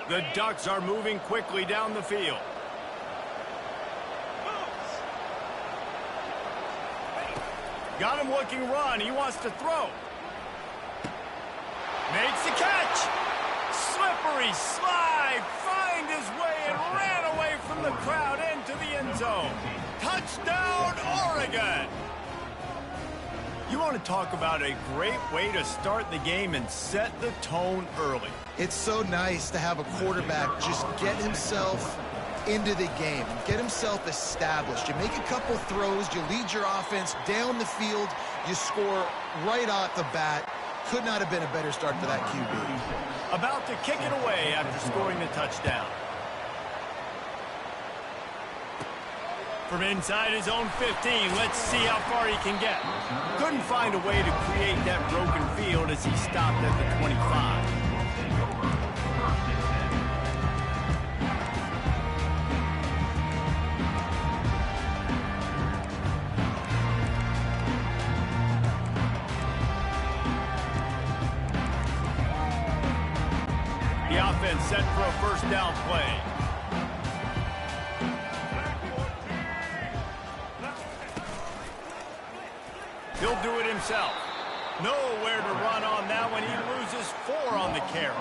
The Ducks are moving quickly down the field. Got him looking run. He wants to throw. Makes the catch. Slippery slide. Find his way and ran away from the crowd into the end zone. Touchdown, Oregon. You want to talk about a great way to start the game and set the tone early. It's so nice to have a quarterback just get himself into the game, get himself established. You make a couple throws, you lead your offense down the field, you score right off the bat. Could not have been a better start for that QB. About to kick it away after scoring the touchdown. From inside his own 15, let's see how far he can get. Couldn't find a way to create that broken field as he stopped at the 25. The offense set for a first down play. He'll do it himself. Nowhere to run on that one. He loses 4 on the carry.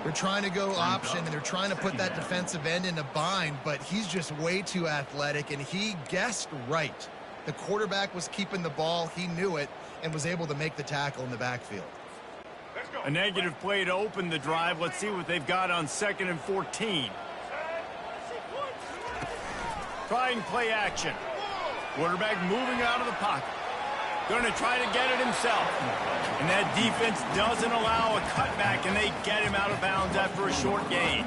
They're trying to go option, and they're trying to put that defensive end in a bind, but he's just way too athletic, and he guessed right. The quarterback was keeping the ball. He knew it and was able to make the tackle in the backfield. A negative play to open the drive. Let's see what they've got on 2nd and 14. Trying play action. Quarterback moving out of the pocket. Going to try to get it himself. And that defense doesn't allow a cutback, and they get him out of bounds after a short gain.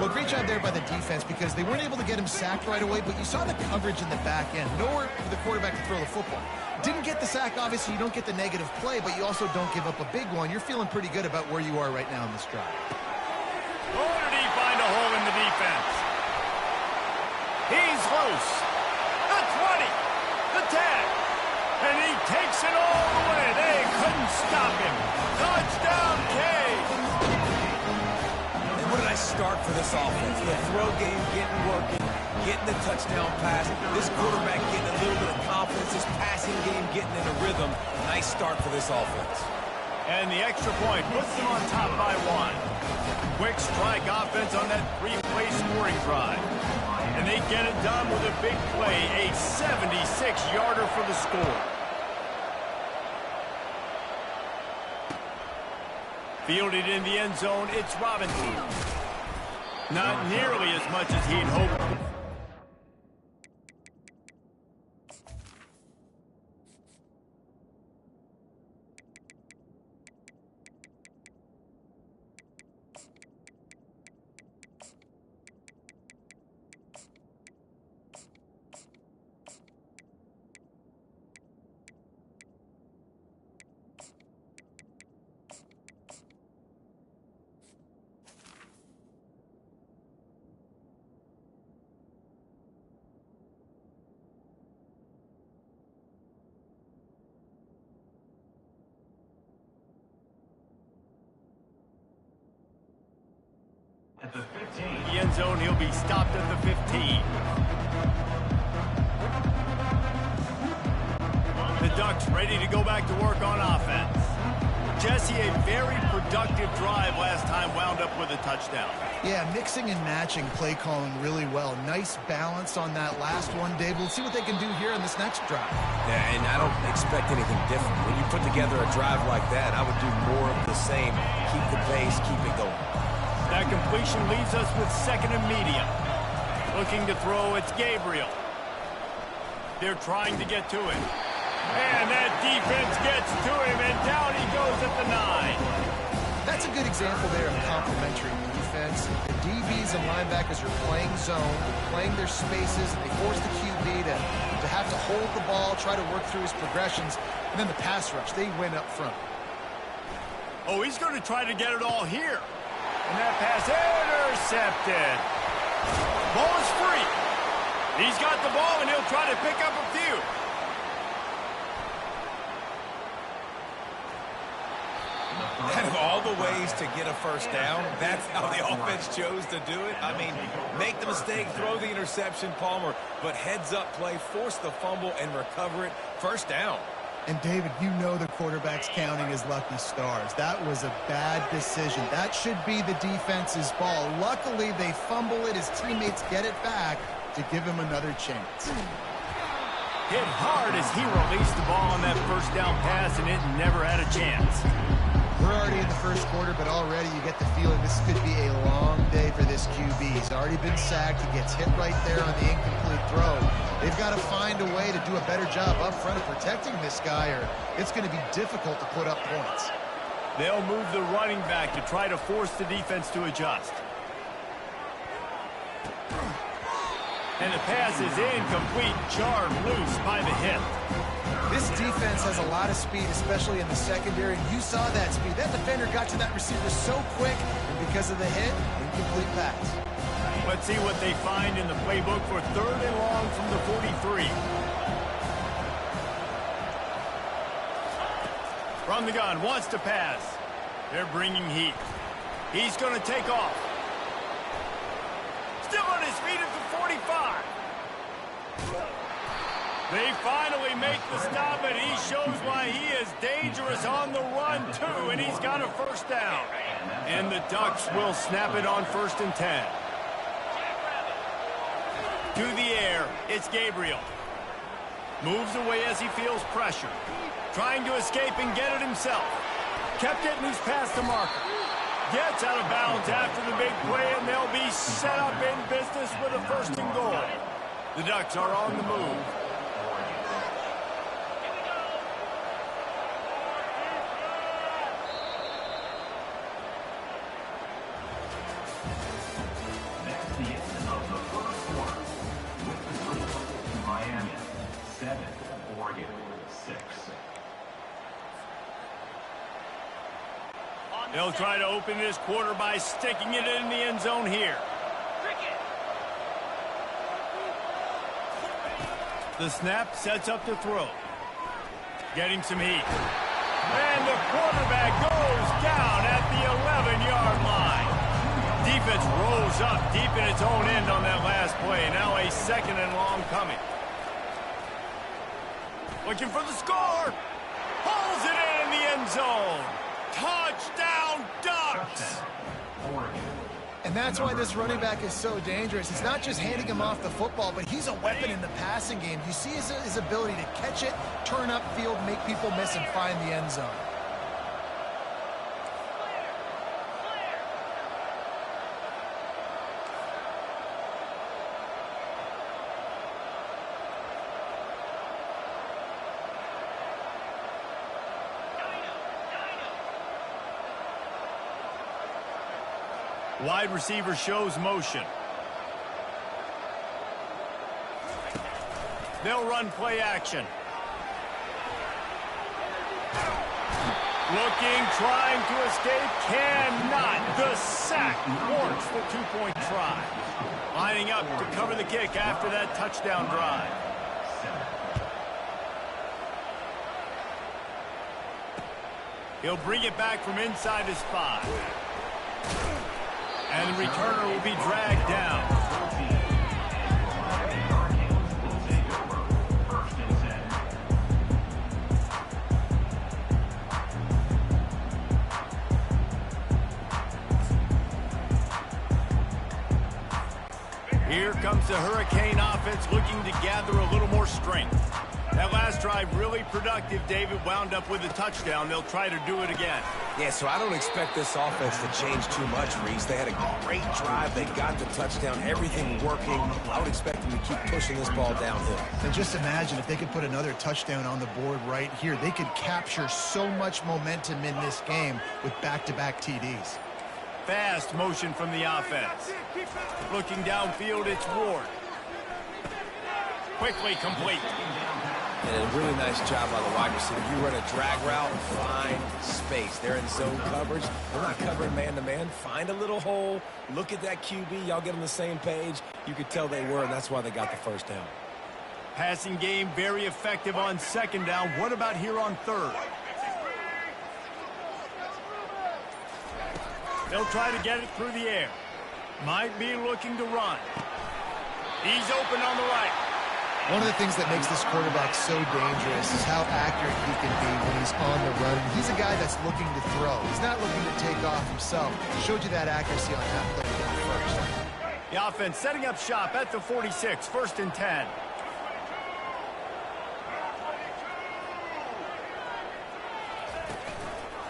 Well, great job there by the defense because they weren't able to get him sacked right away, but you saw the coverage in the back end. Nowhere for the quarterback to throw the football. Didn't get the sack, obviously. You don't get the negative play, but you also don't give up a big one. You're feeling pretty good about where you are right now in this drive. Oh, did he find a hole in the defense? He's loose. The 20. The 10. And he takes it all the way. They couldn't stop him. Touchdown, Cade. And what did I start for this offense? The throw game getting working, getting the touchdown pass. This quarterback getting a little bit of confidence. This passing game getting in a rhythm. Nice start for this offense. And the extra point puts them on top by 1. Quick strike offense on that 3-play scoring drive. And they get it done with a big play, a 76-yarder for the score. Fielded in the end zone, it's Robinson. Not nearly as much as he'd hoped. At the 15. The end zone, he'll be stopped at the 15. The Ducks ready to go back to work on offense. Jesse, a very productive drive last time wound up with a touchdown. Yeah, mixing and matching play calling really well. Nice balance on that last one, Dave. We'll see what they can do here in this next drive. Yeah, and I don't expect anything different. When you put together a drive like that, I would do more of the same. Keep the pace, keep it going. That completion leaves us with 2nd and medium. Looking to throw, it's Gabriel. They're trying to get to him. And that defense gets to him, and down he goes at the 9. That's a good example there of complementary defense. The DBs and linebackers are playing zone, playing their spaces, and they force the QB to have to hold the ball, try to work through his progressions, and then the pass rush, they win up front. Oh, he's going to try to get it all here. And that pass intercepted. Ball is free. He's got the ball, and he'll try to pick up a few. That all the ways to get a first down, that's how the offense chose to do it. I mean, make the mistake, throw the interception, Palmer, but heads-up play, force the fumble, and recover it. First down. And, David, you know the quarterback's counting his lucky stars. That was a bad decision. That should be the defense's ball. Luckily, they fumble it. His teammates get it back to give him another chance. Hit hard as he released the ball on that first down pass, and it never had a chance. We're already in the first quarter, but already you get the feeling this could be a long day for this QB. He's already been sacked. He gets hit right there on the incomplete throw. They've got to find a way to do a better job up front of protecting this guy, or it's going to be difficult to put up points. They'll move the running back to try to force the defense to adjust. And the pass is incomplete, jarred loose by the hit. This defense has a lot of speed, especially in the secondary, and you saw that speed. That defender got to that receiver so quick, and because of the hit, incomplete pass. Let's see what they find in the playbook for 3rd and long from the 43. From the gun, wants to pass. They're bringing heat. He's going to take off. Still on his feet at the 45. They finally make the stop, and he shows why he is dangerous on the run, too, and he's got a first down. And the Ducks will snap it on 1st and 10. To the air, it's Gabriel. Moves away as he feels pressure. Trying to escape and get it himself. Kept it, and he's past the marker. Gets out of bounds after the big play, and they'll be set up in business with a 1st and goal. The Ducks are on the move. They'll try to open this quarter by sticking it in the end zone here. The snap sets up to throw. Getting some heat. And the quarterback goes down at the 11-yard line. Defense rolls up deep in its own end on that last play. Now a 2nd and long coming. Looking for the score. Pulls it in the end zone. Touchdown, Ducks! And that's why this running back is so dangerous. It's not just handing him off the football, but he's a weapon in the passing game. You see his ability to catch it, turn upfield, make people miss, and find the end zone. Wide receiver shows motion. They'll run play action. Looking, trying to escape, cannot. The sack warrants the 2-point try. Lining up to cover the kick after that touchdown drive. He'll bring it back from inside his 5. And the returner will be dragged down. Here comes the Hurricane offense looking to gather a little more strength. That last drive really productive. David wound up with a touchdown. They'll try to do it again. Yeah, so I don't expect this offense to change too much, Reese. They had a great drive. They got the touchdown. Everything working. I would expect them to keep pushing this ball downhill. And just imagine if they could put another touchdown on the board right here. They could capture so much momentum in this game with back-to-back TDs. Fast motion from the offense. Looking downfield, it's Ward. Quickly complete. And a really nice job by the wide receiver. You run a drag route, find space. They're in zone coverage. They're not covering man-to-man. Find a little hole. Look at that QB. Y'all get on the same page. You could tell they were, and that's why they got the first down. Passing game very effective on 2nd down. What about here on 3rd? They'll try to get it through the air. Might be looking to run. He's open on the right. One of the things that makes this quarterback so dangerous is how accurate he can be when he's on the run. He's a guy that's looking to throw. He's not looking to take off himself. Showed you that accuracy on that play first. The offense setting up shop at the 46, 1st and 10.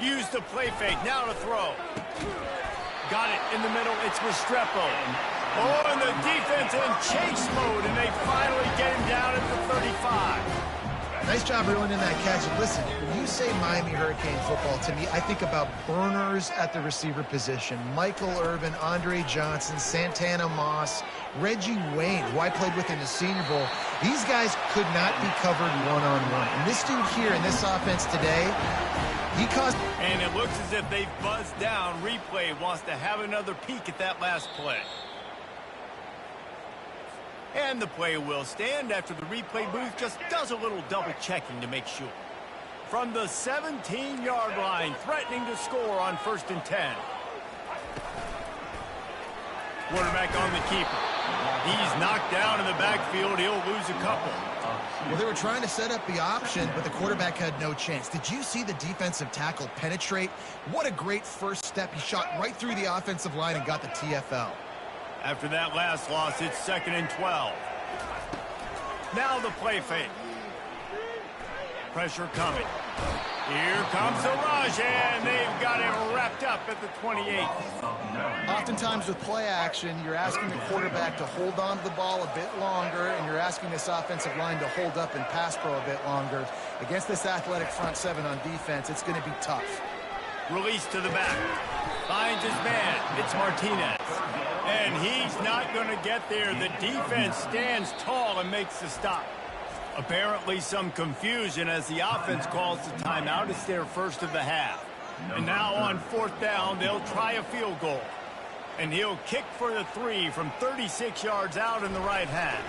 Use the play fake, now to throw. Got it in the middle, it's Restrepo. Oh, and the defense in chase mode, and they finally get him down at the 35. Nice job reeling in that catch. And listen, when you say Miami Hurricane football, to me, I think about burners at the receiver position. Michael Irvin, Andre Johnson, Santana Moss, Reggie Wayne, who I played with in the Senior Bowl. These guys could not be covered one-on-one. And this dude here in this offense today, he caused... And it looks as if they've buzzed down. Replay wants to have another peek at that last play. And the play will stand after the replay booth just does a little double checking to make sure. From the 17-yard line, threatening to score on 1st and 10. Quarterback on the keeper. He's knocked down in the backfield. He'll lose a couple. Well, they were trying to set up the option, but the quarterback had no chance. Did you see the defensive tackle penetrate? What a great first step. He shot right through the offensive line and got the TFL. After that last loss, it's 2nd and 12. Now the play fake. Pressure coming. Here comes the rush, and they've got him wrapped up at the 28. Oftentimes with play action, you're asking the quarterback to hold on to the ball a bit longer, and you're asking this offensive line to hold up in pass pro a bit longer. Against this athletic front seven on defense, it's going to be tough. Release to the back. Finds his man. It's Martinez. And he's not going to get there. The defense stands tall and makes the stop. Apparently some confusion as the offense calls the timeout. It's their first of the half. And now on 4th down, they'll try a field goal. And he'll kick for the 3 from 36 yards out in the right hash.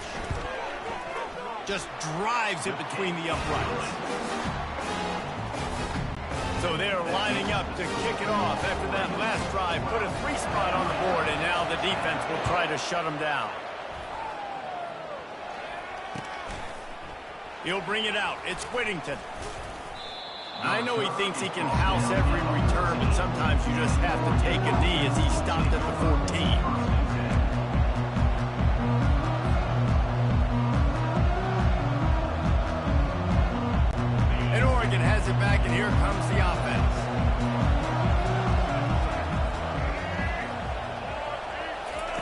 Just drives it between the uprights. So they're lining up to kick it off after that last drive. Put a 3 spot on the board, and now the defense will try to shut them down. He'll bring it out. It's Whittington. I know he thinks he can house every return, but sometimes you just have to take a knee as he stopped at the 14. And Oregon has it back, and here comes the offense.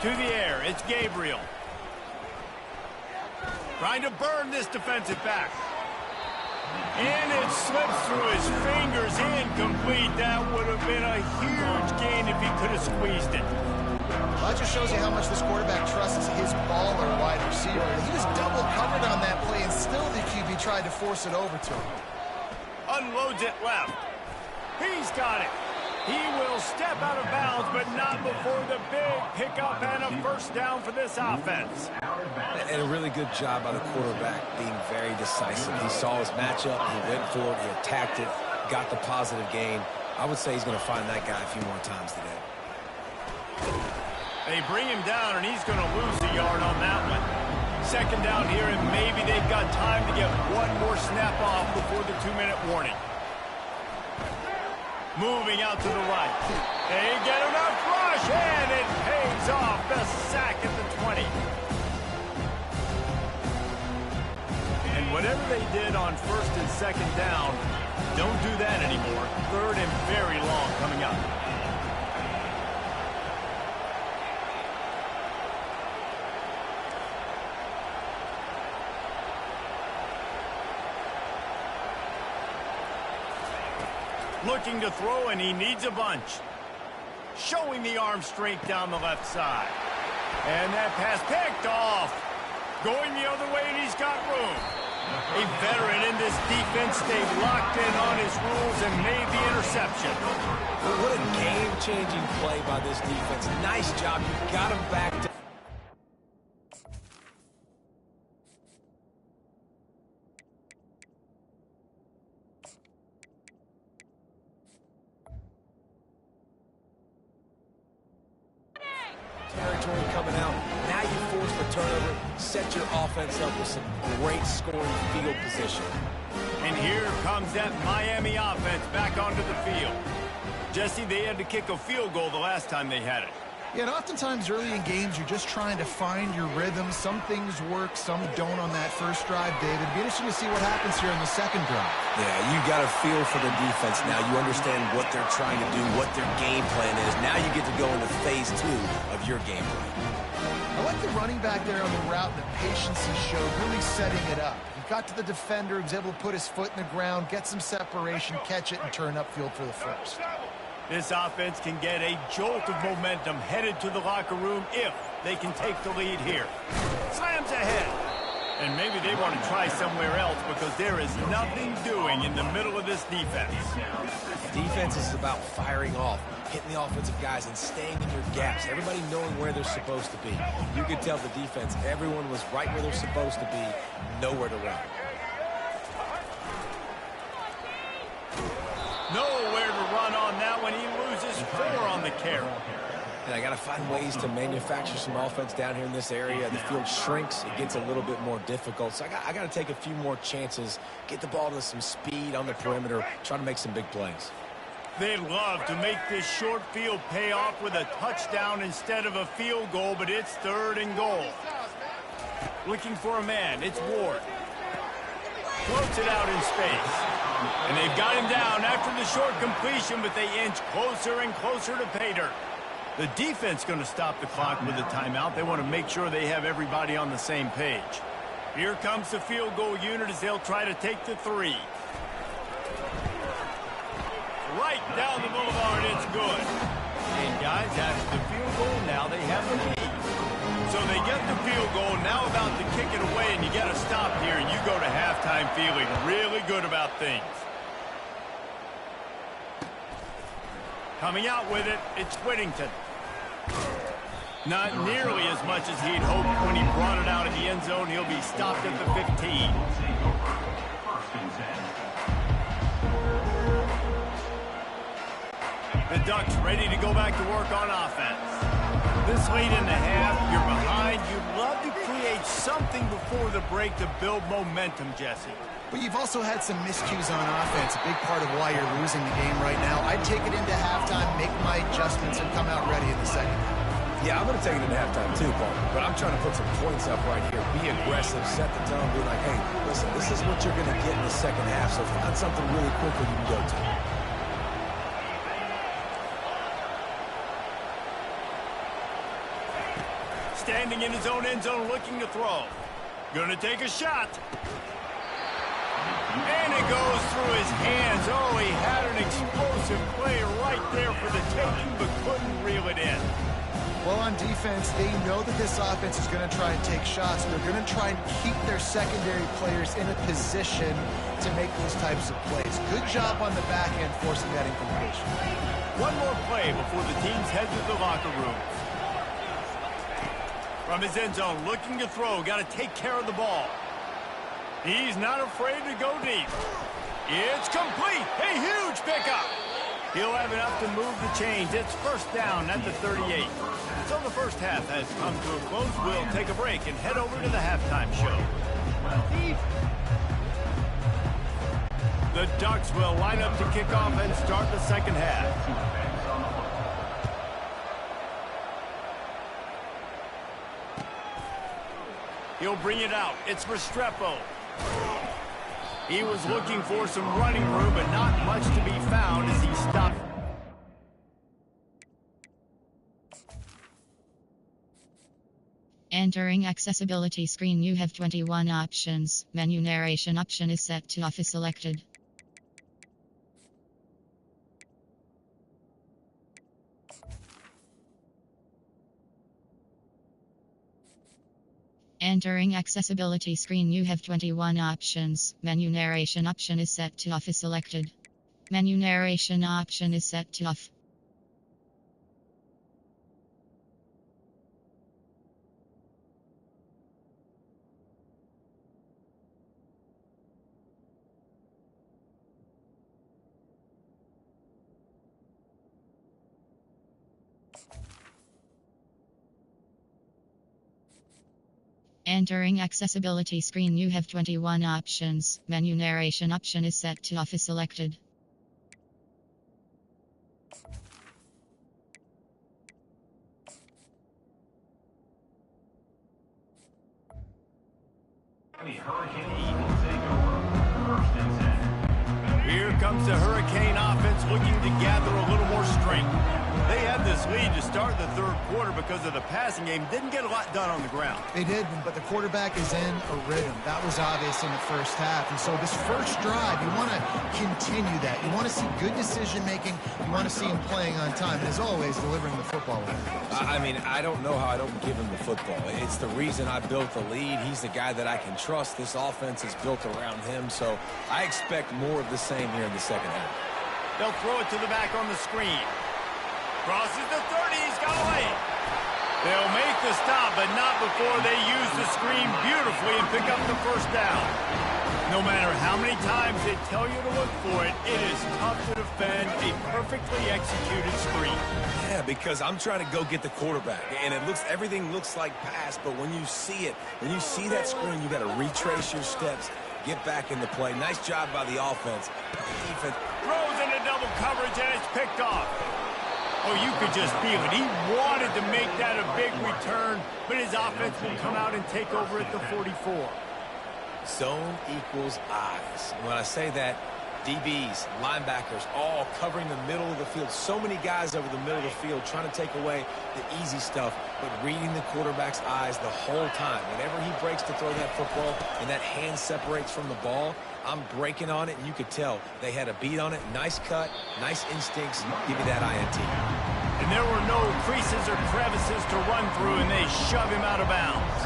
To the air, it's Gabriel. Trying to burn this defensive back. And it slips through his fingers, incomplete. That would have been a huge gain if he could have squeezed it. Well, that just shows you how much this quarterback trusts his baller wide receiver. He was double covered on that play, and still the QB tried to force it over to him. Unloads it left. He's got it. He will step out of bounds, but not before the big pickup and a 1st down for this offense. And a really good job by the quarterback being very decisive. He saw his matchup, he went for it, he attacked it, got the positive gain. I would say he's going to find that guy a few more times today. They bring him down, and he's going to lose a yard on that one. 2nd down here, and maybe they've got time to get one more snap off before the 2-minute warning. Moving out to the right. They get enough rush, and it pays off. The sack at the 20. And whatever they did on 1st and 2nd down, don't do that anymore. 3rd and very long coming up. Looking to throw, and he needs a bunch. Showing the arm strength down the left side. And that pass picked off. Going the other way, and he's got room. A veteran in this defense stayed locked in on his rules and made the interception. Well, what a game-changing play by this defense. Nice job. You got him back to... territory coming out. Now you force the turnover, set your offense up with some great scoring field position. And here comes that Miami offense back onto the field. Jesse, they had to kick a field goal the last time they had it. Yeah, and oftentimes early in games, you're just trying to find your rhythm. Some things work, some don't on that first drive, David. It'd be interesting to see what happens here in the second drive. Yeah, you got a feel for the defense now. You understand what they're trying to do, what their game plan is. Now you get to go into phase 2 of your game plan. I like the running back there on the route, the patience he showed, really setting it up. He got to the defender, he was able to put his foot in the ground, get some separation, catch it, and turn upfield for the first. This offense can get a jolt of momentum headed to the locker room if they can take the lead here. Slams ahead. And maybe they want to try somewhere else because there is nothing doing in the middle of this defense. Defense is about firing off, hitting the offensive guys, and staying in your gaps. Everybody knowing where they're supposed to be. You could tell the defense, everyone was right where they're supposed to be, nowhere to run. Nowhere to run on that one. He loses 4 on the carry. And I got to find ways to manufacture some offense down here in this area. The field shrinks. It gets a little bit more difficult. So I got to take a few more chances, get the ball to some speed on the perimeter, try to make some big plays. They'd love to make this short field pay off with a touchdown instead of a field goal, but it's 3rd and goal. Looking for a man. It's Ward. Floats it out in space. And they've got him down after the short completion, but they inch closer and closer to pay dirt. The defense going to stop the clock with a timeout. They want to make sure they have everybody on the same page. Here comes the field goal unit as they'll try to take the 3. Right down the boulevard, it's good. And guys, after the field goal, now they have the lead. So they get the field goal, now about to kick it away, and you got to stop here, and you go to halftime feeling really good about things. Coming out with it, it's Whittington. Not nearly as much as he'd hoped when he brought it out of the end zone. He'll be stopped at the 15. The Ducks ready to go back to work on offense. This late in the half, you're behind. You'd love to create something before the break to build momentum, Jesse. But you've also had some miscues on offense, a big part of why you're losing the game right now. I'd take it into halftime, make my adjustments, and come out ready in the second half. Yeah, I'm going to take it into halftime too, Paul. But I'm trying to put some points up right here. Be aggressive, set the tone, be like, hey, listen, this is what you're going to get in the second half, so find something really quickly you can go to. Standing in his own end zone looking to throw. Gonna take a shot. And it goes through his hands. Oh, he had an explosive play right there for the taking, but couldn't reel it in. Well, on defense, they know that this offense is going to try and take shots. They're going to try and keep their secondary players in a position to make those types of plays. Good job on the back end forcing that incompletion. One more play before the teams head to the locker room. From his end zone, looking to throw. Got to take care of the ball. He's not afraid to go deep. It's complete. A huge pickup. He'll have enough to move the chains. It's first down at the 38. So the first half has come to a close. We'll take a break and head over to the halftime show. The Ducks will line up to kick off and start the second half. He'll bring it out. It's Restrepo. He was looking for some running room, but not much to be found as he stopped. Entering accessibility screen, you have 21 options. Menu narration option is set to off is selected. Entering accessibility screen, you have 21 options. Menu narration option is set to off is selected. Menu narration option is set to off. Entering accessibility screen, you have 21 options. Menu narration option is set to off is selected. Here comes the Hurricane offense looking to gather a little more strength. They had this lead to start the third quarter because of the passing game. Didn't get a lot done on the ground. They did, but the quarterback is in a rhythm. That was obvious in the first half. And so this first drive, you want to continue that. You want to see good decision-making. You want to see him playing on time. And as always, delivering the football. I mean, I don't know how I don't give him the football. It's the reason I built the lead. He's the guy that I can trust. This offense is built around him. So I expect more of the same here in the second half. They'll throw it to the back on the screen. Crosses the 30, he's got away. They'll make the stop, but not before they use the screen beautifully and pick up the first down. No matter how many times they tell you to look for it, it is tough to defend a perfectly executed screen. Yeah, because I'm trying to go get the quarterback, and everything looks like pass, but when you see it, when you see that screen, you got to retrace your steps, get back in the play. Nice job by the offense. The defense throws into double coverage, and it's picked off. Oh, you could just feel it. He wanted to make that a big return, but his offense will come out and take over at the 44. Zone equals eyes. When I say that, DBs, linebackers, all covering the middle of the field. So many guys over the middle of the field trying to take away the easy stuff, but reading the quarterback's eyes the whole time. Whenever he breaks to throw that football and that hand separates from the ball, I'm breaking on it, and you could tell they had a beat on it. Nice cut, nice instincts. Give me that INT. And there were no creases or crevices to run through, and they shove him out of bounds.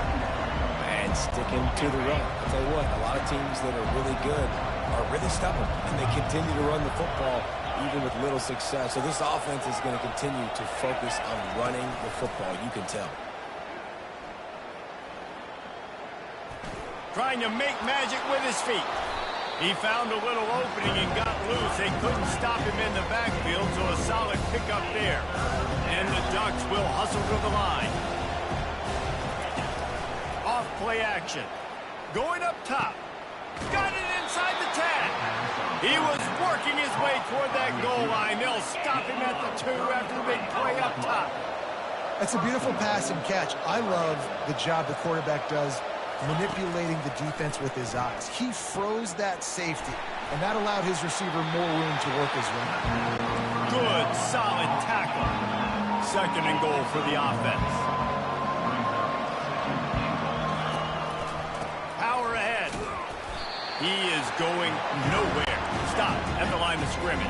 And sticking to the run. I'll tell you what, a lot of teams that are really good are really stubborn, and they continue to run the football even with little success. So this offense is going to continue to focus on running the football. You can tell. Trying to make magic with his feet. He found a little opening and got loose. They couldn't stop him in the backfield, so a solid pickup there. And the Ducks will hustle to the line. Off play action. Going up top. Got it inside the 10. He was working his way toward that goal line. They'll stop him at the 2 after the big play up top. That's a beautiful pass and catch. I love the job the quarterback does manipulating the defense with his eyes. He froze that safety, and that allowed his receiver more room to work his way. Good, solid tackle. 2nd and goal for the offense. Power ahead. He is going nowhere. Stop at the line of scrimmage.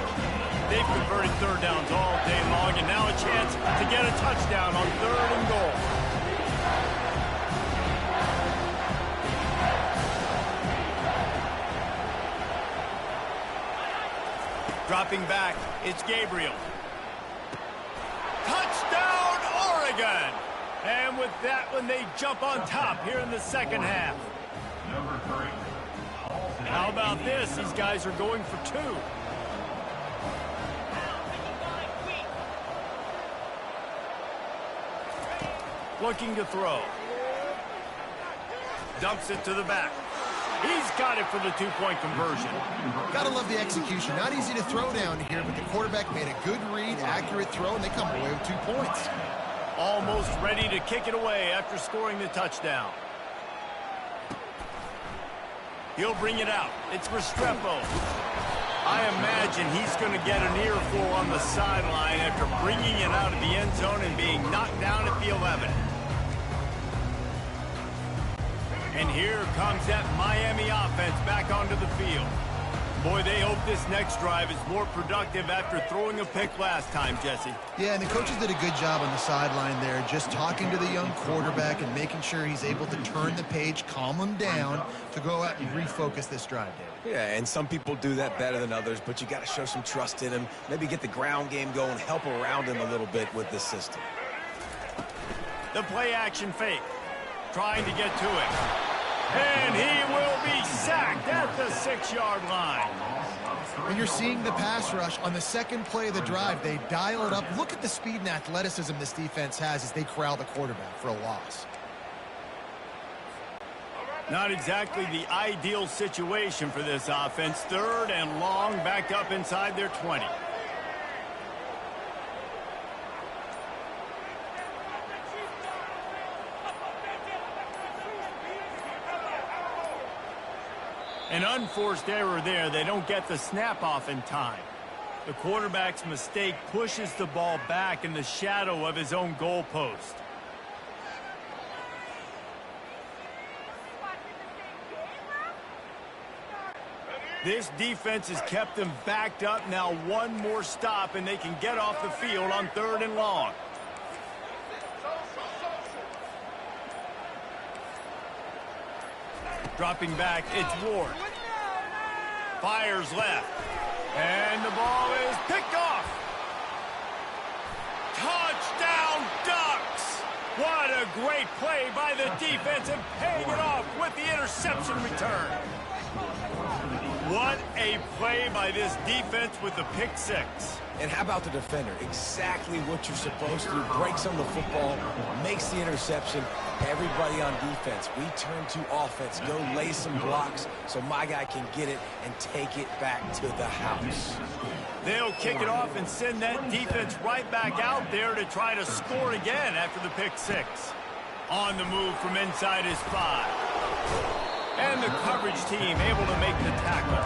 They've converted 3rd downs all day long, and now a chance to get a touchdown on 3rd and goal. Dropping back, it's Gabriel. Touchdown, Oregon! And with that one, they jump on top here in the second half. Number 3. How about this? These guys are going for 2. Looking to throw. Dumps it to the back. He's got it for the 2-point conversion. Gotta love the execution. Not easy to throw down here, but the quarterback made a good read, accurate throw, and they come away with 2 points. Almost ready to kick it away after scoring the touchdown. He'll bring it out. It's Restrepo. I imagine he's going to get an earful on the sideline after bringing it out of the end zone and being knocked down at the 11. And here comes that Miami offense back onto the field. Boy, they hope this next drive is more productive after throwing a pick last time, Jesse. Yeah, and the coaches did a good job on the sideline there, just talking to the young quarterback and making sure he's able to turn the page, calm him down to go out and refocus this drive, David. Yeah, and some people do that better than others, but you got to show some trust in him. Maybe get the ground game going, help around him a little bit with this system. The play action fake. Trying to get to it. And he will be sacked at the 6-yard line. When you're seeing the pass rush on the second play of the drive, they dial it up. Look at the speed and athleticism this defense has as they corral the quarterback for a loss. Not exactly the ideal situation for this offense. 3rd and long, back up inside their 20. An unforced error there. They don't get the snap off in time. The quarterback's mistake pushes the ball back in the shadow of his own goalpost. This defense has kept them backed up. Now one more stop, and they can get off the field on 3rd and long. Dropping back, it's Ward. Fires left. And the ball is picked off. Touchdown, Ducks! What a great play by the defense and paying it off with the interception return. What a play by this defense with the pick 6. And how about the defender? Exactly what you're supposed to. Breaks on the football, makes the interception. Everybody on defense, we turn to offense. Go lay some blocks so my guy can get it and take it back to the house. They'll kick it off and send that defense right back out there to try to score again after the pick 6. On the move from inside his 5. And the coverage team able to make the tackle.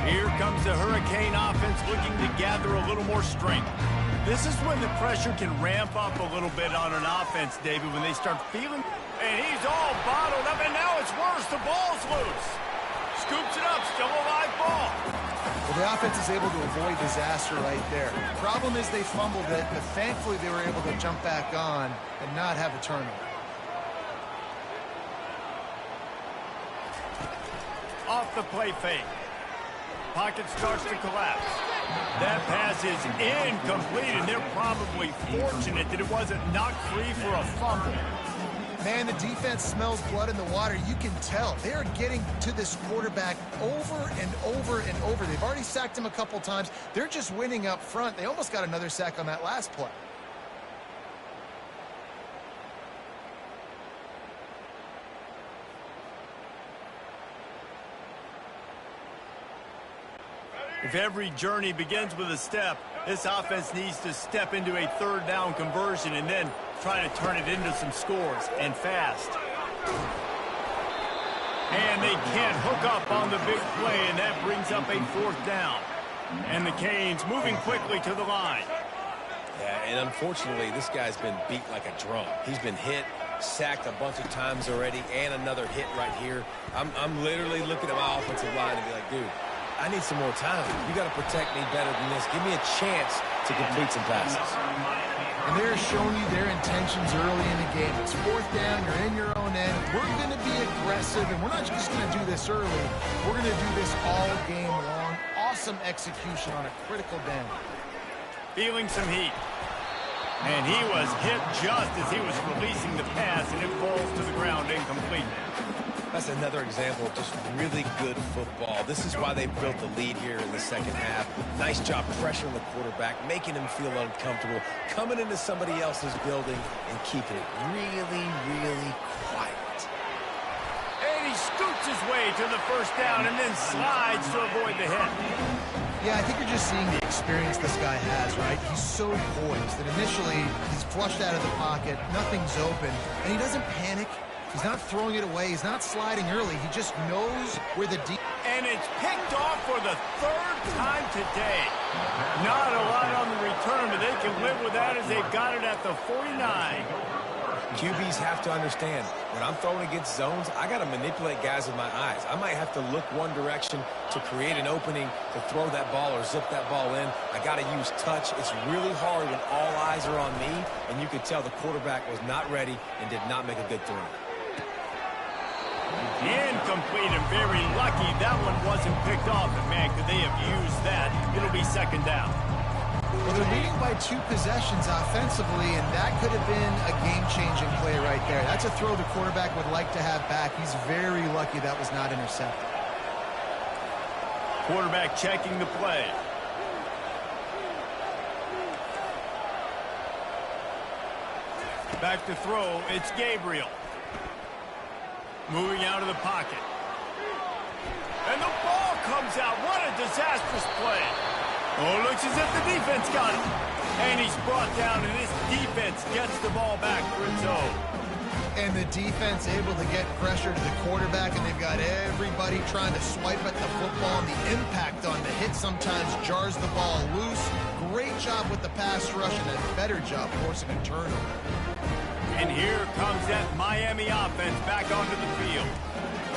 Here comes the Hurricane offense looking to gather a little more strength. This is when the pressure can ramp up a little bit on an offense, David, when they start feeling. And he's all bottled up, and now it's worse. The ball's loose. Scoops it up, still a live ball. Well, the offense is able to avoid disaster right there. The problem is they fumbled it, but thankfully they were able to jump back on and not have a turnover. Off the play fake. Pocket starts to collapse. That pass is incomplete, and they're probably fortunate that it wasn't knocked free for a fumble. Man, the defense smells blood in the water. You can tell. They're getting to this quarterback over and over and over. They've already sacked him a couple times. They're just winning up front. They almost got another sack on that last play. If every journey begins with a step, this offense needs to step into a 3rd down conversion and then try to turn it into some scores, and fast. And they can't hook up on the big play, and that brings up a 4th down. And the Canes moving quickly to the line. Yeah, and unfortunately, this guy's been beat like a drum. He's been hit, sacked a bunch of times already, and another hit right here. I'm literally looking at my offensive line and be like, dude, I need some more time. You got to protect me better than this. Give me a chance to complete some passes. And they're showing you their intentions early in the game. It's 4th down. You're in your own end. We're going to be aggressive, and we're not just going to do this early. We're going to do this all game long. Awesome execution on a critical down. Feeling some heat. And he was hit just as he was releasing the pass, and it falls to the ground incomplete. That's another example of just really good football. This is why they built the lead here in the 2nd half. Nice job pressuring the quarterback, making him feel uncomfortable, coming into somebody else's building and keeping it really, really quiet. And he scoots his way to the 1st down and then slides to avoid the hit. Yeah, I think you're just seeing the experience this guy has, right? He's so poised that initially he's flushed out of the pocket, nothing's open, and he doesn't panic. He's not throwing it away. He's not sliding early. He just knows where the deep. And it's picked off for the 3rd time today. Not a lot on the return, but they can live with that as they've got it at the 49. QBs have to understand, when I'm throwing against zones, I got to manipulate guys with my eyes. I might have to look one direction to create an opening to throw that ball or zip that ball in. I got to use touch. It's really hard when all eyes are on me, and you could tell the quarterback was not ready and did not make a good throw. Incomplete, and very lucky that one wasn't picked off. And man, could they have used that? It'll be 2nd down. Well, they're leading by 2 possessions offensively, and that could have been a game-changing play right there. That's a throw the quarterback would like to have back. He's very lucky that was not intercepted. Quarterback checking the play. Back to throw, it's Gabriel. Moving out of the pocket. And the ball comes out. What a disastrous play. Oh, looks as if the defense got it. And he's brought down, and this defense gets the ball back for its own. And the defense able to get pressure to the quarterback, and they've got everybody trying to swipe at the football, and the impact on the hit sometimes jars the ball loose. Great job with the pass rush, and a better job forcing a turnover. And here comes that Miami offense back onto the field.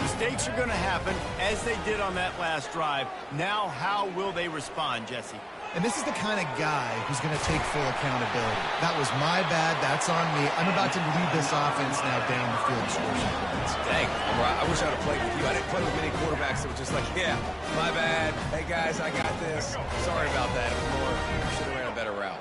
Mistakes are going to happen, as they did on that last drive. Now, how will they respond, Jesse? And this is the kind of guy who's going to take full accountability. That was my bad. That's on me. I'm about to lead this offense now down the field and score some points. Dang, I wish I would have played with you. I didn't play with many quarterbacks that were just like, yeah, my bad. Hey, guys, I got this. Sorry about that. It was more, should have ran a better route.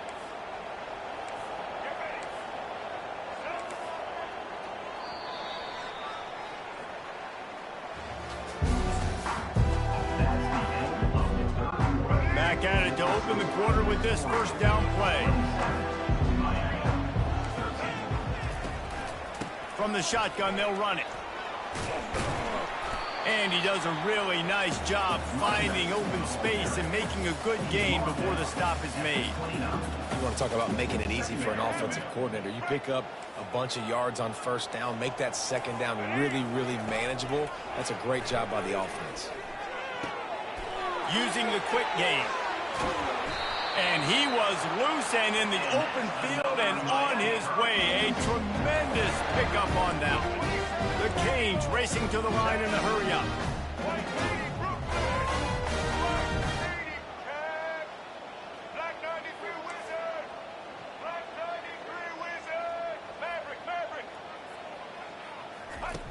Back at it to open the quarter with this first down play. From the shotgun, they'll run it. And he does a really nice job finding open space and making a good gain before the stop is made. You want to talk about making it easy for an offensive coordinator. You pick up a bunch of yards on first down, make that second down really, really manageable. That's a great job by the offense. Using the quick game. And he was loose and in the open field and on his way. A tremendous pickup on that one. The Canes racing to the line in a hurry up.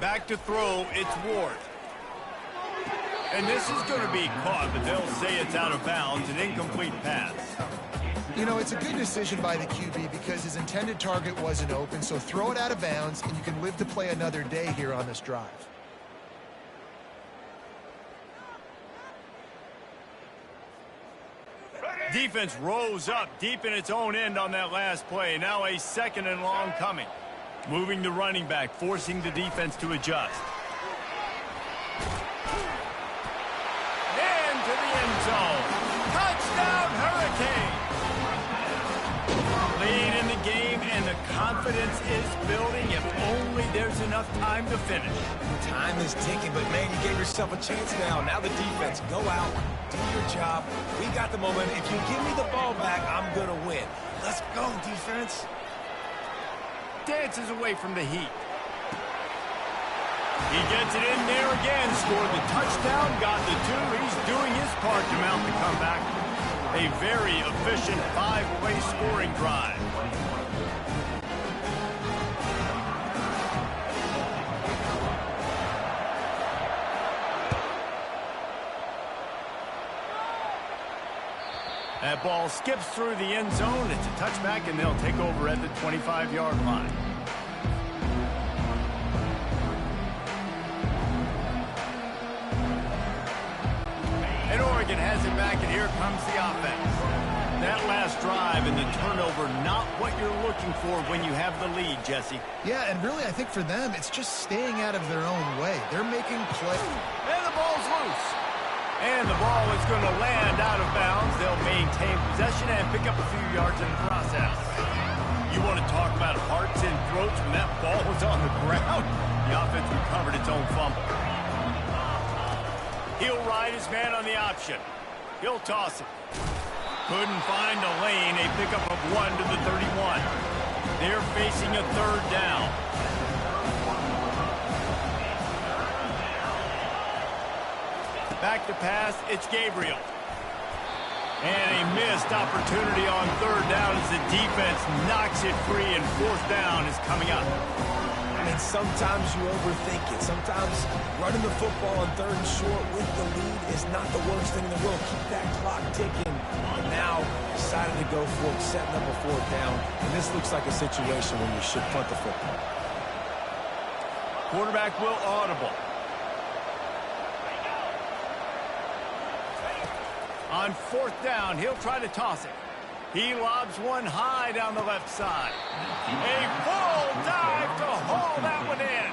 Back to throw, it's Ward. And this is going to be caught, but they'll say it's out of bounds, an incomplete pass. You know, it's a good decision by the QB because his intended target wasn't open, so throw it out of bounds, and you can live to play another day here on this drive. Defense rose up deep in its own end on that last play. Now a second and long coming. Moving the running back, forcing the defense to adjust. To the end zone. Touchdown, Hurricane! Lead in the game, and the confidence is building if only there's enough time to finish. Time is ticking, but, man, you gave yourself a chance now. Now the defense, go out, do your job. We got the momentum. If you give me the ball back, I'm going to win. Let's go, defense. Dances away from the heat. He gets it in there again, scored the touchdown, got the two. He's doing his part to mount the comeback. A very efficient 5-play scoring drive. That ball skips through the end zone. It's a touchback, and they'll take over at the 25-yard line. And Oregon has it back, and here comes the offense. That last drive and the turnover, not what you're looking for when you have the lead, Jesse. Yeah, and really, I think for them, it's just staying out of their own way. They're making plays. And the ball's loose. And the ball is going to land out of bounds. They'll maintain possession and pick up a few yards in the process. You want to talk about hearts and throats when that ball was on the ground? The offense recovered its own fumble. He'll ride his man on the option. He'll toss it. Couldn't find a lane. A pickup of 1 to the 31. They're facing a third down. Back to pass, it's Gabriel. And a missed opportunity on third down as the defense knocks it free, and fourth down is coming up. I mean, sometimes you overthink it. Sometimes running the football on third and short with the lead is not the worst thing in the world. Keep that clock ticking. And now decided to go for it, setting up a fourth down. And this looks like a situation when you should punt the football. Quarterback will audible. On fourth down, he'll try to toss it. He lobs one high down the left side. A full dive to haul that one in.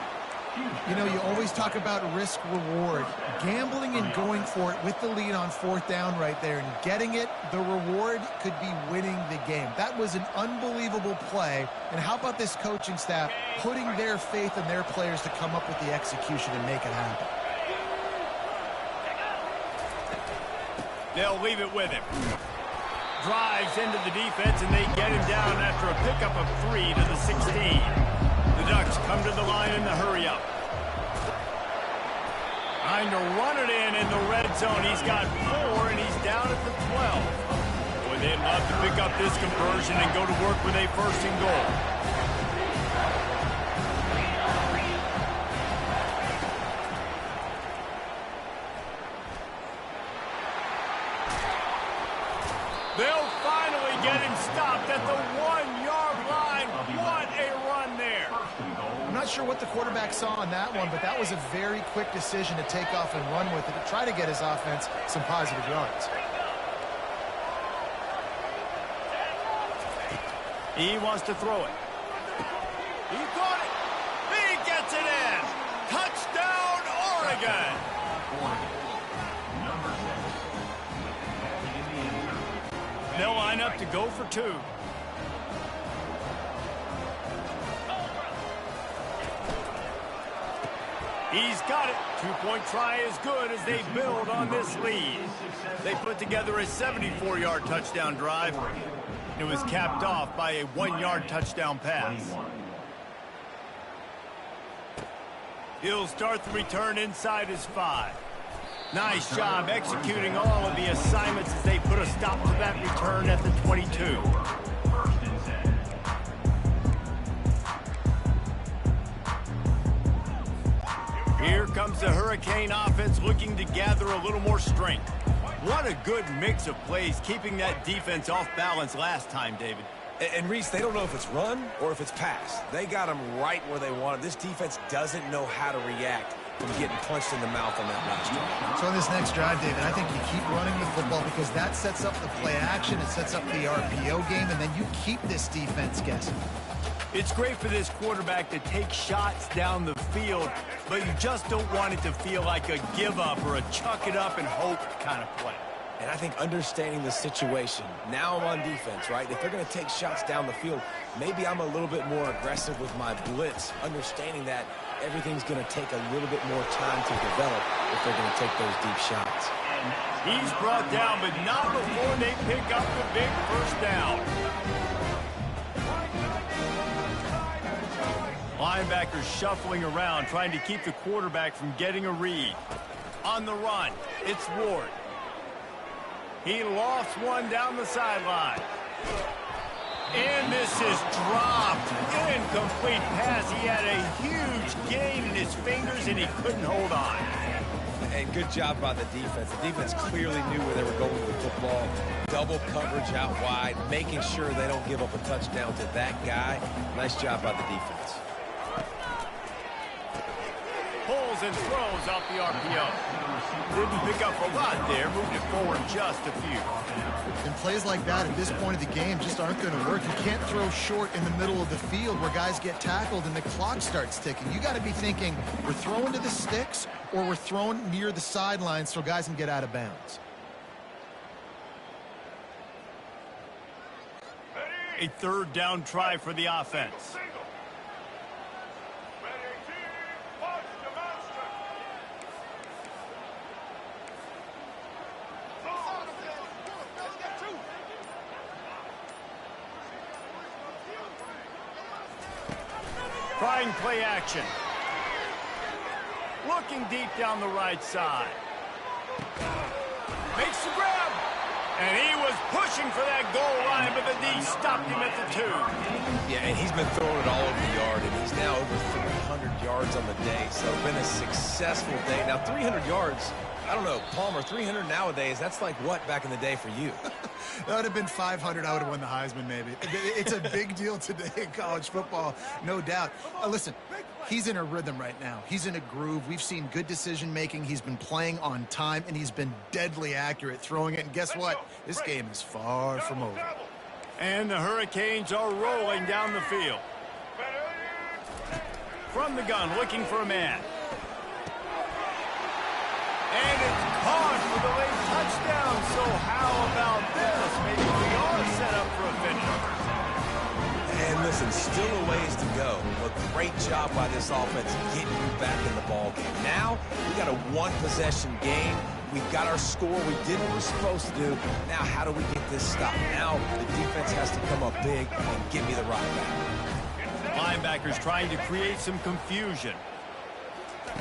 You know, you always talk about risk-reward. Gambling and going for it with the lead on fourth down right there and getting it, the reward could be winning the game. That was an unbelievable play. And how about this coaching staff putting their faith in their players to come up with the execution and make it happen? They'll leave it with him. Drives into the defense, and they get him down after a pickup of 3 to the 16. The Ducks come to the line in the hurry-up. Trying to run it in the red zone. He's got 4, and he's down at the 12. Boy, they'd love to pick up this conversion and go to work with a first and goal. They'll finally get him stopped at the 1-yard line. What a run there. I'm not sure what the quarterback saw on that one, but that was a very quick decision to take off and run with it to try to get his offense some positive yards. He wants to throw it. He caught it. He gets it in. Touchdown, Oregon. They'll line up to go for 2. He's got it. 2-point try is good as they build on this lead. They put together a 74-yard touchdown drive. It was capped off by a 1-yard touchdown pass. He'll start the return inside his 5. Nice job executing all of the assignments as they put a stop to that return at the 22. Here comes the Hurricane offense looking to gather a little more strength. What a good mix of plays, keeping that defense off balance last time, David. And Reese, they don't know if it's run or if it's pass. They got them right where they want it. This defense doesn't know how to react from getting punched in the mouth on that last drive. So on this next drive, David, I think you keep running the football because that sets up the play action, it sets up the RPO game, and then you keep this defense guessing. It's great for this quarterback to take shots down the field, but you just don't want it to feel like a give-up or a chuck it up and hope kind of play. And I think understanding the situation, now I'm on defense, right? If they're going to take shots down the field, maybe I'm a little bit more aggressive with my blitz, understanding that everything's going to take a little bit more time to develop if they're going to take those deep shots. He's brought down, but not before they pick up the big first down. Linebackers shuffling around, trying to keep the quarterback from getting a read. On the run, it's Ward. He lofts one down the sideline. And this is dropped. Incomplete pass. He had a huge gain in his fingers, and he couldn't hold on. And good job by the defense. The defense clearly knew where they were going with the football. Double coverage out wide, making sure they don't give up a touchdown to that guy. Nice job by the defense. Pulls and throws off the RPO. Didn't pick up a lot there, moved it forward just a few. And plays like that at this point of the game just aren't going to work. You can't throw short in the middle of the field where guys get tackled and the clock starts ticking. You got to be thinking we're throwing to the sticks or we're throwing near the sidelines so guys can get out of bounds. A third down try for the offense. Trying play action. Looking deep down the right side. Makes the grab. And he was pushing for that goal line, but the D stopped him at the 2. Yeah, and he's been throwing it all over the yard, and he's now over 300 yards on the day. So been a successful day. Now 300 yards, I don't know, Palmer, 300 nowadays, that's like what back in the day for you? That would have been 500. I would have won the Heisman, maybe. It's a big deal today in college football, no doubt. Listen, he's in a rhythm right now. He's in a groove. We've seen good decision-making. He's been playing on time, and he's been deadly accurate throwing it. And guess what? This game is far from over. And the Hurricanes are rolling down the field. From the gun, looking for a man. And it's caught for the late touchdown. So how about this? Maybe we are set up for a finish. And listen, still a ways to go, but great job by this offense getting you back in the ball game. Now, we got a one-possession game. We've got our score. We did what we're supposed to do. Now, how do we get this stopped? Now, the defense has to come up big and give me the rock back. Linebackers trying to create some confusion.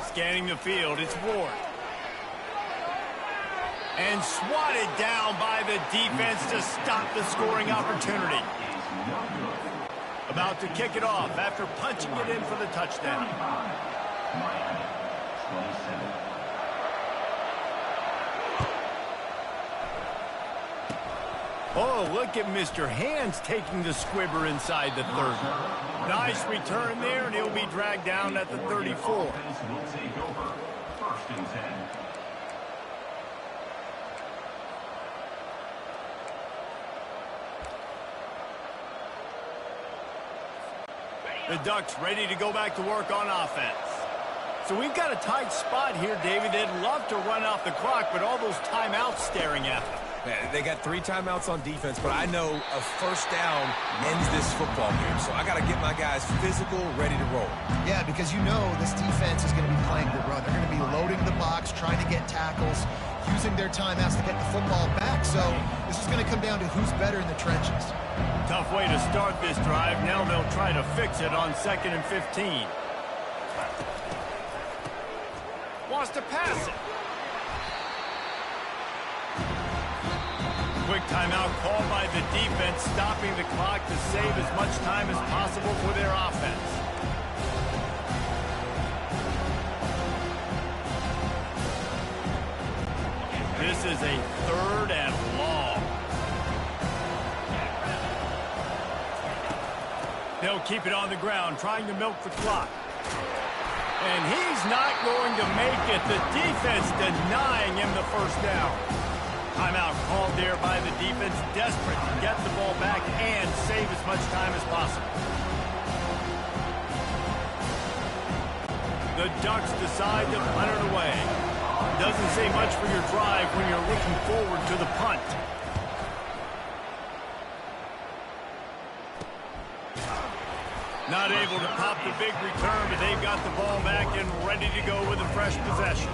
Scanning the field, it's Ward. And swatted down by the defense to stop the scoring opportunity. About to kick it off after punching it in for the touchdown. Oh, look at Mr. Hands taking the squibber inside the 30. Nice return there, and he'll be dragged down at the 34. The Ducks ready to go back to work on offense. So we've got a tight spot here, David. They'd love to run out the clock, but all those timeouts staring at them. Man, they got 3 timeouts on defense, but I know a first down ends this football game. So I got to get my guys physical, ready to roll. Yeah, because you know this defense is going to be playing the run. They're going to be loading the box, trying to get tackles, using their timeouts to get the football back. So this is going to come down to who's better in the trenches. Tough way to start this drive. Now they'll try to fix it on 2nd and 15. Wants to pass it. Quick timeout called by the defense, stopping the clock to save as much time as possible for their offense. This is a 3rd and long. They'll keep it on the ground, trying to milk the clock. And he's not going to make it. The defense denying him the first down. Timeout called there by the defense, desperate to get the ball back and save as much time as possible. The Ducks decide to punt it away. Doesn't say much for your drive when you're looking forward to the punt. Not able to pop the big return, but they've got the ball back and ready to go with a fresh possession.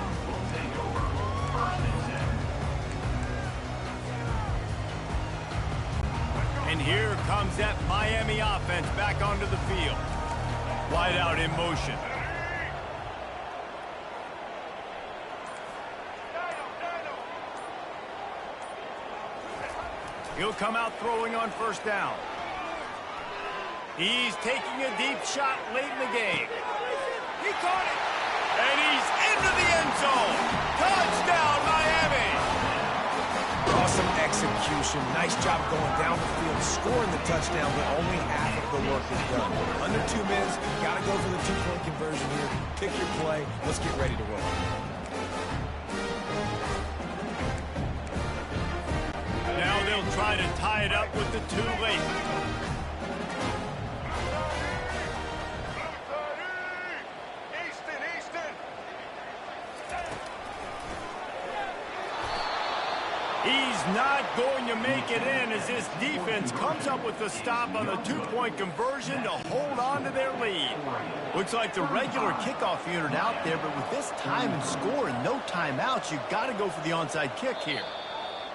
And here comes that Miami offense back onto the field. Wide out in motion. He'll come out throwing on first down. He's taking a deep shot late in the game. He caught it. And he's into the end zone. Touchdown, Miami. Awesome execution. Nice job going down the field, scoring the touchdown, but only half of the work is done. Under 2 minutes, got to go for the 2-point conversion here. Pick your play. Let's get ready to roll. Now they'll try to tie it up with the 2 late. He's not going to make it in as this defense comes up with the stop on the 2-point conversion to hold on to their lead. Looks like the regular kickoff unit out there, but with this time and score and no timeouts, you've got to go for the onside kick here.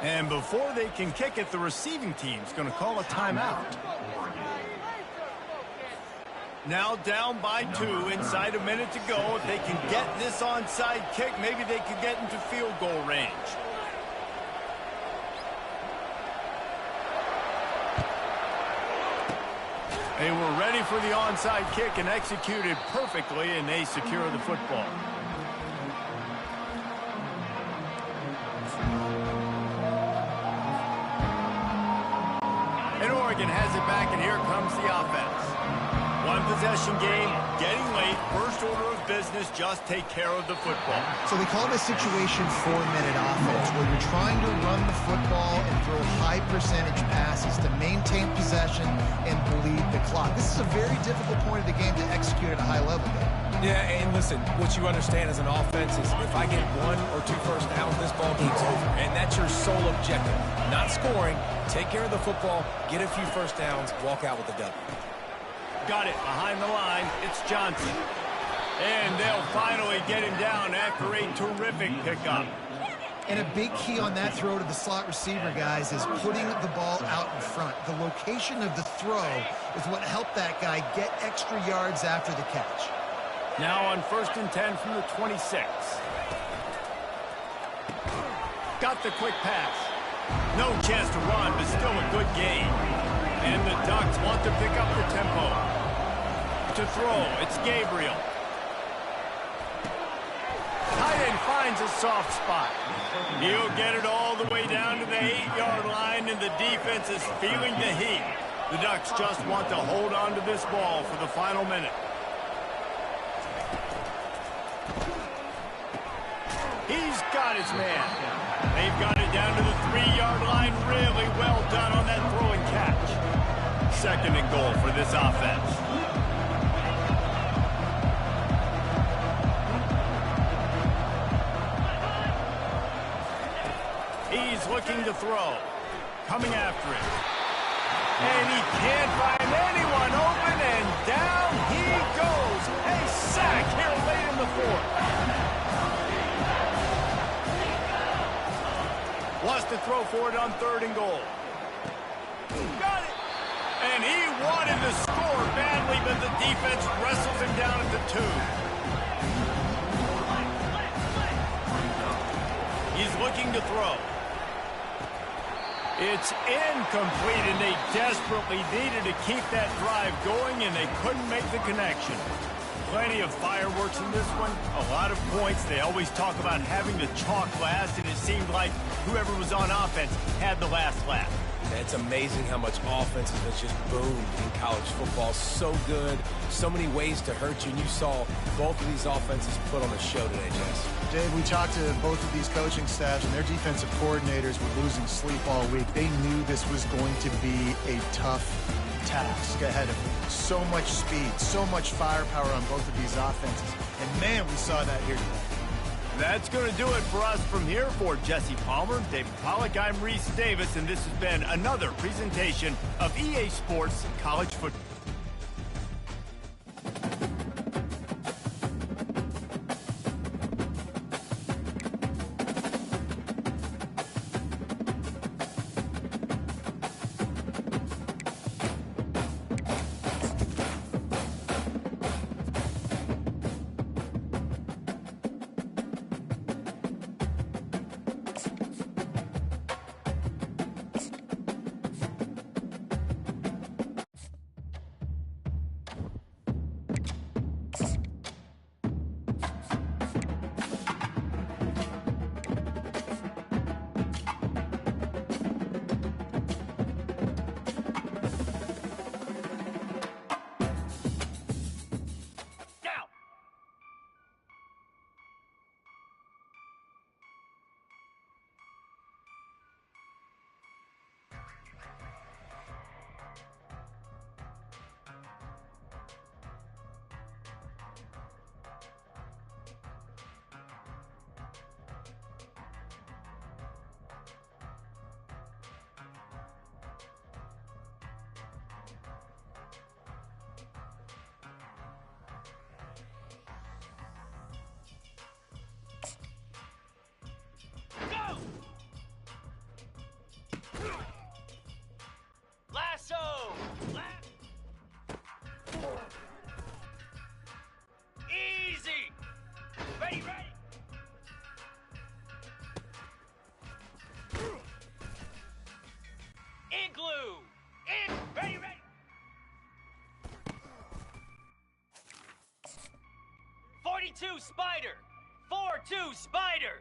And before they can kick it, the receiving team's going to call a timeout. Now down by 2, inside a minute to go. If they can get this onside kick, maybe they could get into field goal range. They were ready for the onside kick and executed perfectly, and they secure the football. And Oregon has it back, and here comes the offense. One possession game, getting late. First order of business, just take care of the football. So they call it a situation 4-minute offense where you're trying to run the football and throw high high-percentage passes to maintain possession and bleed the clock. This is a very difficult point of the game to execute at a high level, though. Yeah, and listen, what you understand as an offense is if I get 1 or 2 first downs, this ball game's over. And that's your sole objective. Not scoring, take care of the football, get a few first downs, walk out with the W. Got it behind the line. It's Johnson. And they'll finally get him down after a terrific pickup. And a big key on that throw to the slot receiver, guys, is putting the ball out in front. The location of the throw is what helped that guy get extra yards after the catch. Now on 1st and 10 from the 26. Got the quick pass. No chance to run, but still a good gain. And the Ducks want to pick up the tempo. To throw, it's Gabriel. Tight end finds a soft spot. He'll get it all the way down to the 8-yard line, and the defense is feeling the heat. The Ducks just want to hold on to this ball for the final minute. He's got his man. They've got it down to the 3-yard line. Really well done on that throw and catch. 2nd and goal for this offense. He's looking to throw. Coming after it. And he can't find anyone open, and down he goes. A sack here late in the 4th. Wants to throw for it on 3rd and goal. Got it. And he wanted to score badly, but the defense wrestles him down at the 2. He's looking to throw. It's incomplete, and they desperately needed to keep that drive going, and they couldn't make the connection. Plenty of fireworks in this one, a lot of points. They always talk about having the chalk last, and it seemed like whoever was on offense had the last laugh. It's amazing how much offense has just boomed in college football. So good, so many ways to hurt you, and you saw both of these offenses put on a show today, Jess. Dave, we talked to both of these coaching staffs, and their defensive coordinators were losing sleep all week. They knew this was going to be a tough task ahead of them. So much speed, so much firepower on both of these offenses. And, man, we saw that here today. That's going to do it for us from here. For Jesse Palmer, David Pollack, I'm Reese Davis, and this has been another presentation of EA Sports College Football. Easy! Ready, ready! Igloo! Ready, ready! 42 Spider! 4-2 Spider!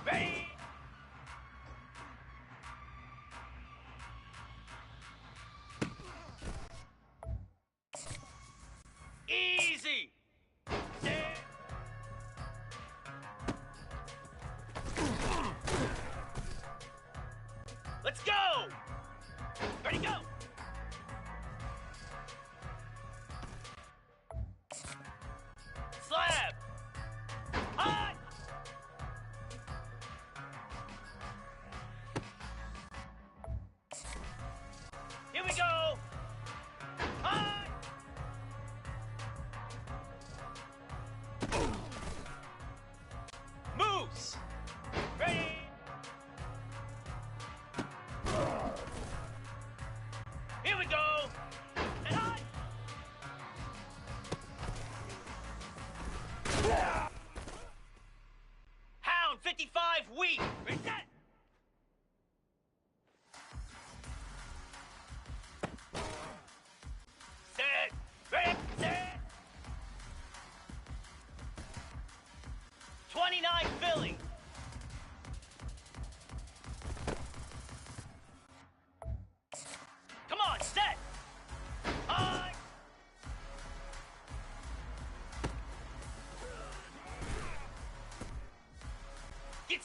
Ready! Easy!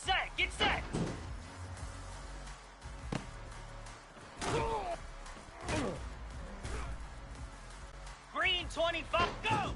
Get set! Get set! Green 25, go!